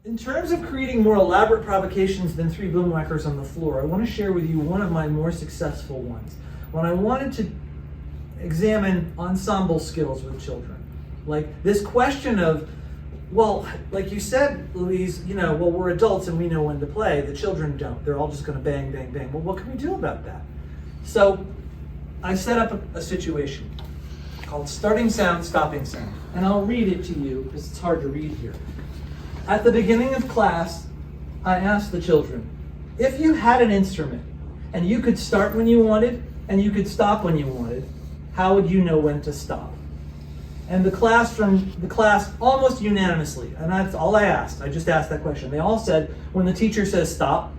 In terms of creating more elaborate provocations than 3 boomwhackers on the floor, I want to share with you one of my more successful ones. When I wanted to examine ensemble skills with children, like this question of, well, like you said, Louise, well, we're adults and we know when to play. The children don't. They're all just going to bang, bang, bang. Well, what can we do about that? So I set up a situation called starting sound, stopping sound. And I'll read it to you because it's hard to read here. At the beginning of class, I asked the children, if you had an instrument and you could start when you wanted and you could stop when you wanted, how would you know when to stop? And the class almost unanimously, and that's all I asked. I just asked that question. They all said, when the teacher says stop,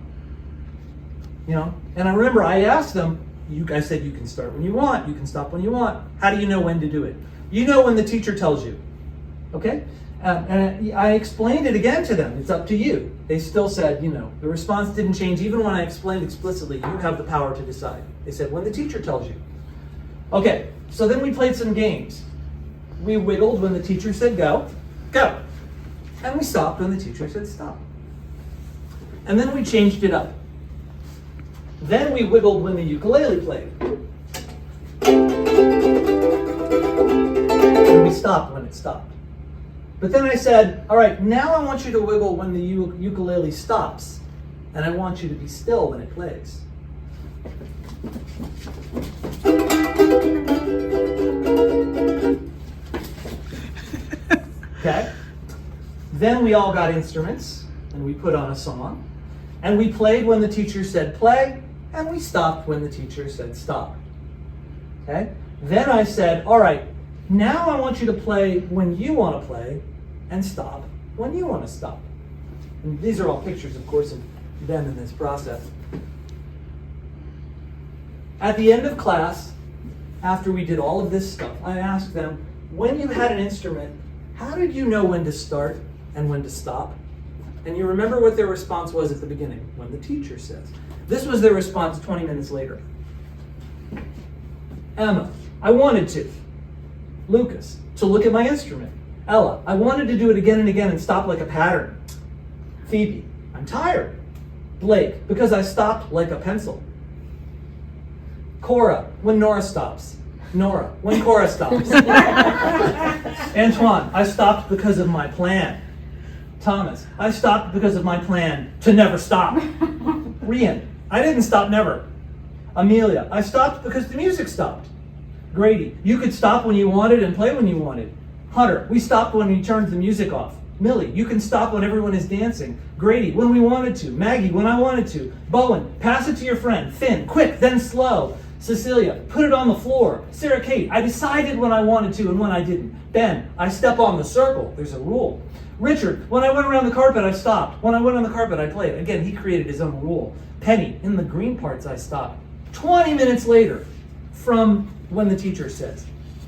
and I remember I asked them, you guys said you can start when you want, you can stop when you want. How do you know when to do it? You know when the teacher tells you, okay? And I explained it again to them. It's up to you. They still said, the response didn't change. Even when I explained explicitly, you have the power to decide. They said, when the teacher tells you. Okay, so then we played some games. We wiggled when the teacher said go, go. And we stopped when the teacher said stop. And then we changed it up. Then we wiggled when the ukulele played. And we stopped when it stopped. But then I said, all right, now I want you to wiggle when the ukulele stops. And I want you to be still when it plays. Okay? Then we all got instruments, and we put on a song. And we played when the teacher said play, and we stopped when the teacher said stop. Okay? Then I said, all right, now I want you to play when you want to play, and stop when you want to stop. And these are all pictures, of course, of them in this process. At the end of class, after we did all of this stuff, I asked them, when you had an instrument, how did you know when to start and when to stop? And you remember what their response was at the beginning, when the teacher says. This was their response 20 minutes later. Emma, I wanted to. Lucas, to look at my instrument. Ella, I wanted to do it again and again and stop like a pattern. Phoebe, I'm tired. Blake, because I stopped like a pencil. Cora, when Nora stops. Nora, when Cora stops. Antoine, I stopped because of my plan. Thomas, I stopped because of my plan to never stop. Rian, I didn't stop never. Amelia, I stopped because the music stopped. Grady, you could stop when you wanted and play when you wanted. Hunter, we stopped when we turned the music off. Millie, you can stop when everyone is dancing. Grady, when we wanted to. Maggie, when I wanted to. Bowen, pass it to your friend. Finn, quick, then slow. Cecilia, put it on the floor. Sarah Kate, I decided when I wanted to and when I didn't. Ben, I step on the circle. There's a rule. Richard, when I went around the carpet, I stopped. When I went on the carpet, I played. Again, he created his own rule. Penny, in the green parts, I stopped. 20 minutes later from when the teacher says.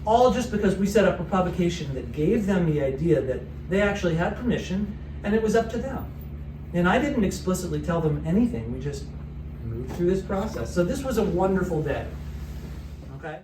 All just because we set up a provocation that gave them the idea that they actually had permission and it was up to them. And I didn't explicitly tell them anything. We just moved through this process. So this was a wonderful day. Okay?